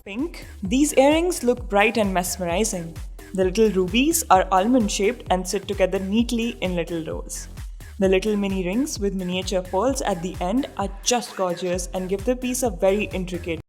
Pink, these earrings look bright and mesmerizing. The little rubies are almond shaped and sit together neatly in little rows. The little mini rings with miniature pearls at the end are just gorgeous and give the piece a very intricate